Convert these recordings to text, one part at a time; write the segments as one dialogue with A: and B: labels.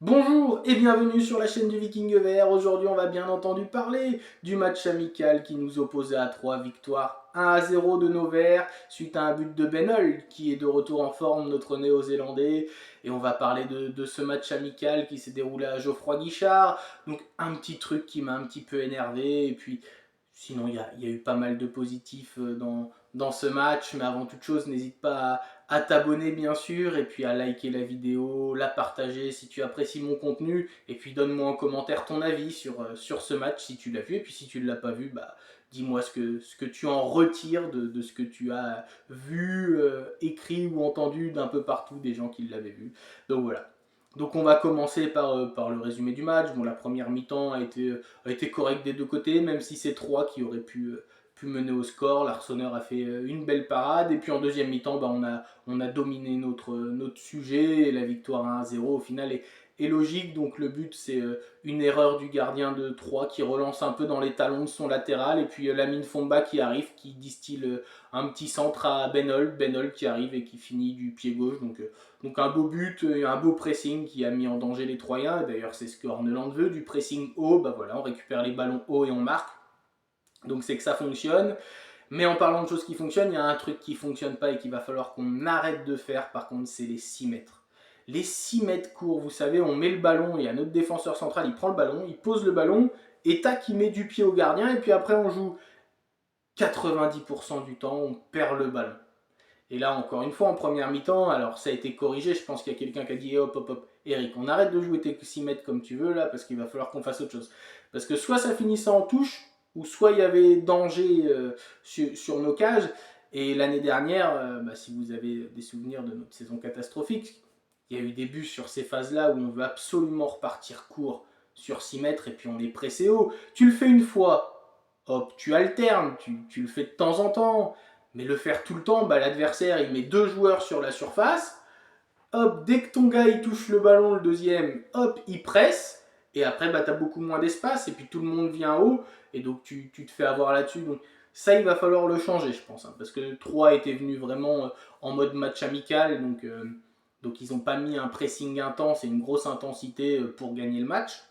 A: Bonjour et bienvenue sur la chaîne du Viking Vert. Aujourd'hui, on va bien entendu parler du match amical qui nous opposait à 3 victoires 1-0 de nos Verts suite à un but de Ben Holt qui est de retour en forme, notre néo-zélandais. Et on va parler de ce match amical qui s'est déroulé à Geoffroy Guichard. Donc, un petit truc qui m'a un petit peu énervé. Et puis, sinon, il y a eu pas mal de positifs dans ce match. Mais avant toute chose, n'hésite pas à t'abonner bien sûr, et puis à liker la vidéo, la partager si tu apprécies mon contenu, et puis donne-moi en commentaire ton avis sur ce match si tu l'as vu, et puis si tu ne l'as pas vu, bah, dis-moi ce que tu en retires de ce que tu as vu, écrit ou entendu d'un peu partout des gens qui l'avaient vu. Donc voilà. Donc on va commencer par le résumé du match. Bon, la première mi-temps a été correcte des deux côtés, même si c'est trois qui auraient pu mener au score. L'Arseneur a fait une belle parade. Et puis en deuxième mi-temps, bah, on a dominé notre sujet. Et la victoire 1-0 au final est logique. Donc le but, c'est une erreur du gardien de 3 qui relance un peu dans les talons de son latéral. Et puis Lamine Fomba qui arrive, qui distille un petit centre à Ben Holt. Ben Holt qui arrive et qui finit du pied gauche. Donc un beau but, un beau pressing qui a mis en danger les Troyens. D'ailleurs, c'est ce que Horneland veut, du pressing haut. Bah voilà, on récupère les ballons haut et on marque. Donc c'est que ça fonctionne. Mais en parlant de choses qui fonctionnent, il y a un truc qui ne fonctionne pas et qu'il va falloir qu'on arrête de faire, par contre, c'est les 6 mètres. Les 6 mètres courts, vous savez, on met le ballon, il y a notre défenseur central, il prend le ballon, il pose le ballon, et tac, il met du pied au gardien, et puis après on joue 90% du temps, on perd le ballon. Et là, encore une fois, en première mi-temps, alors ça a été corrigé, je pense qu'il y a quelqu'un qui a dit hop, hop, hop, Eric, on arrête de jouer tes 6 mètres comme tu veux là, parce qu'il va falloir qu'on fasse autre chose. Parce que soit ça finissait en touche, ou soit il y avait danger sur nos cages. Et l'année dernière, bah, si vous avez des souvenirs de notre saison catastrophique, il y a eu des buts sur ces phases-là où on veut absolument repartir court sur 6 mètres et puis on est pressé haut. Tu le fais une fois, hop, tu alternes, tu le fais de temps en temps. Mais le faire tout le temps, bah, l'adversaire il met deux joueurs sur la surface. Hop, dès que ton gars il touche le ballon, le deuxième, hop, il presse. Et après, bah, tu as beaucoup moins d'espace. Et puis tout le monde vient haut. Et donc tu te fais avoir là-dessus. Donc ça, il va falloir le changer, je pense. Hein, parce que 3 était venu vraiment en mode match amical. Donc ils n'ont pas mis un pressing intense et une grosse intensité pour gagner le match.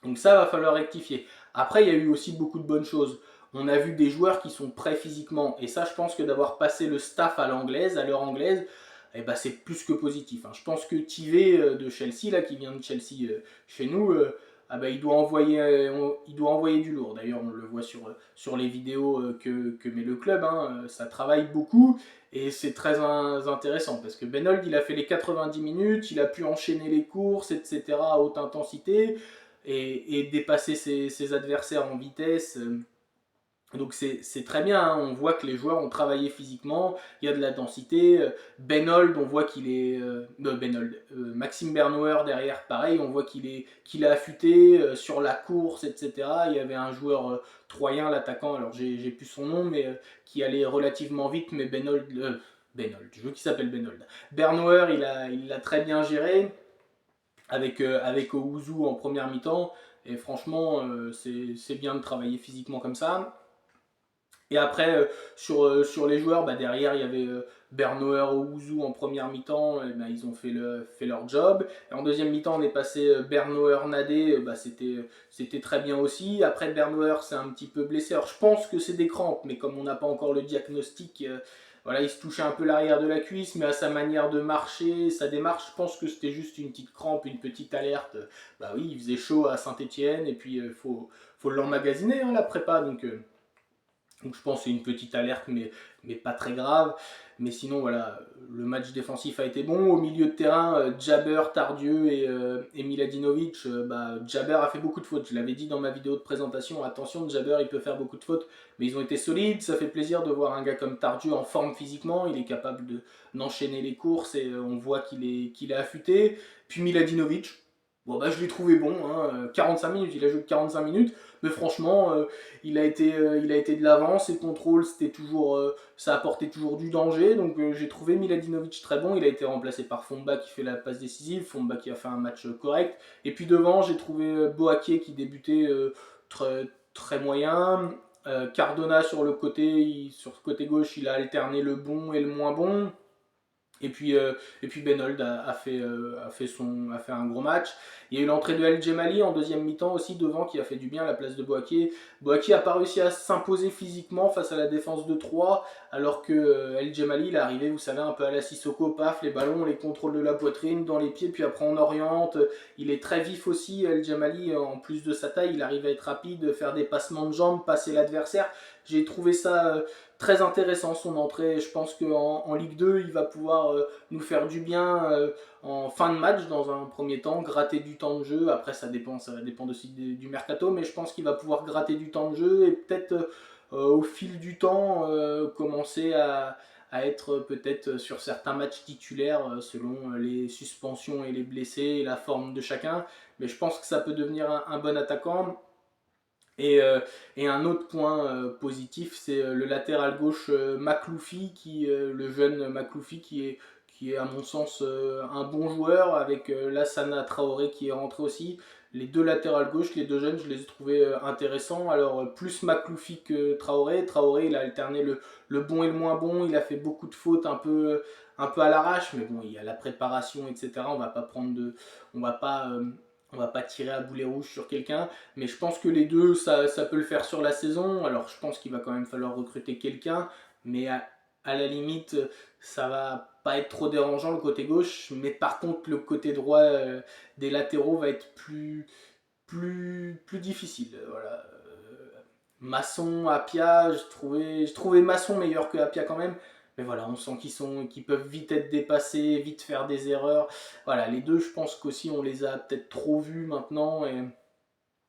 A: Donc ça va falloir rectifier. Après, il y a eu aussi beaucoup de bonnes choses. On a vu des joueurs qui sont prêts physiquement. Et ça, je pense que d'avoir passé le staff à l'anglaise, à l'heure anglaise, eh ben, c'est plus que positif. Hein. Je pense que Tive de Chelsea, là, qui vient de Chelsea chez nous, ah ben, il doit envoyer du lourd. D'ailleurs, on le voit sur les vidéos que met le club. Hein. Ça travaille beaucoup et c'est très intéressant parce que Benold, il a fait les 90 minutes, il a pu enchaîner les courses, etc. à haute intensité et dépasser ses adversaires en vitesse. Donc c'est très bien, hein. On voit que les joueurs ont travaillé physiquement, il y a de la densité. Ben Holt, on voit qu'il est... Ben Holt, Maxime Bernauer derrière, pareil, on voit qu'il est affûté sur la course, etc. Il y avait un joueur troyen, l'attaquant, alors j'ai plus son nom, mais qui allait relativement vite, mais Ben Holt, je veux qu'il s'appelle Ben Holt. Bernauer, il l'a très bien géré avec Owuzu en première mi-temps. Et franchement, c'est bien de travailler physiquement comme ça. Et après, sur les joueurs, bah, derrière, il y avait Bernauer, Owuzu en première mi-temps. Et, bah, ils ont fait leur job. Et en deuxième mi-temps, on est passé Bernauer, Nadé. Bah, c'était très bien aussi. Après, Bernauer c'est un petit peu blessé. Alors, je pense que c'est des crampes, mais comme on n'a pas encore le diagnostic, voilà, il se touchait un peu l'arrière de la cuisse, mais à sa manière de marcher, sa démarche, je pense que c'était juste une petite crampe, une petite alerte. Bah oui, il faisait chaud à Saint-Etienne, et puis faut l'emmagasiner, hein, la prépa. Donc je pense que c'est une petite alerte, mais pas très grave. Mais sinon, voilà, le match défensif a été bon. Au milieu de terrain, Jabber, Tardieu et Miladinovic, bah, Jabber a fait beaucoup de fautes. Je l'avais dit dans ma vidéo de présentation, attention, Jabber, il peut faire beaucoup de fautes, mais ils ont été solides. Ça fait plaisir de voir un gars comme Tardieu en forme physiquement. Il est capable d'enchaîner les courses et on voit qu'il est affûté. Puis Miladinovic, bon, bah, je l'ai trouvé bon, hein, 45 minutes, il a joué 45 minutes, mais franchement, il a été de l'avant, ses contrôles, ça apportait toujours du danger, donc j'ai trouvé Miladinovic très bon, il a été remplacé par Fomba qui fait la passe décisive, Fomba qui a fait un match correct, et puis devant j'ai trouvé Boaké qui débutait très moyen, Cardona sur le côté gauche il a alterné le bon et le moins bon, Et puis Benold a fait un gros match. Il y a eu l'entrée de El Djemali en deuxième mi-temps aussi devant qui a fait du bien à la place de Boaké. Boaké n'a pas réussi à s'imposer physiquement face à la défense de 3, alors que El Djemali il est arrivé, vous savez, un peu à la Sissoko, paf, les ballons, on les contrôle de la poitrine, dans les pieds, puis après on oriente. Il est très vif aussi, El Djemali, en plus de sa taille, il arrive à être rapide, faire des passements de jambes, passer l'adversaire. J'ai trouvé ça très intéressant son entrée. Je pense qu'en Ligue 2, il va pouvoir nous faire du bien en fin de match dans un premier temps, gratter du temps de jeu. Après, ça va dépendre aussi du mercato, mais je pense qu'il va pouvoir gratter du temps de jeu et peut-être au fil du temps commencer à être peut-être sur certains matchs titulaires selon les suspensions et les blessés et la forme de chacun. Mais je pense que ça peut devenir un bon attaquant. Et, euh, et un autre point positif, c'est le latéral gauche Makloufi, le jeune Makloufi qui est à mon sens un bon joueur, avec Lassana Traoré qui est rentré aussi. Les deux latérales gauche, les deux jeunes, je les ai trouvés intéressants. Alors plus Makloufi que Traoré. Traoré, il a alterné le bon et le moins bon. Il a fait beaucoup de fautes un peu à l'arrache, mais bon, il y a la préparation, etc. On va pas, on va pas tirer à boulet rouge sur quelqu'un. Mais je pense que les deux, ça peut le faire sur la saison. Alors je pense qu'il va quand même falloir recruter quelqu'un, mais à la limite, ça va pas être trop dérangeant le côté gauche. Mais par contre, le côté droit des latéraux va être plus difficile. Voilà. Masson, Apia, je trouvais Masson meilleur que Apia quand même. Mais voilà, on sent qu'ils peuvent vite être dépassés, vite faire des erreurs. Voilà, les deux, je pense qu'aussi on les a peut-être trop vus maintenant. Et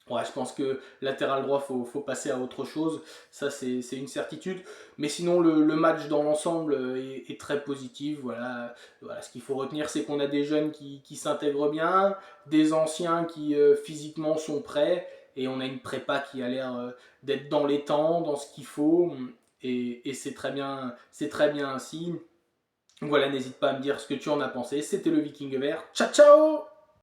A: ouais, je pense que latéral droit, faut passer à autre chose. Ça, c'est une certitude. Mais sinon, le match dans l'ensemble est très positif. Voilà, ce qu'il faut retenir, c'est qu'on a des jeunes qui s'intègrent bien, des anciens qui physiquement sont prêts, et on a une prépa qui a l'air d'être dans les temps, dans ce qu'il faut. Et c'est très bien ainsi. Voilà, n'hésite pas à me dire ce que tu en as pensé. C'était le Viking Vert. Ciao, ciao!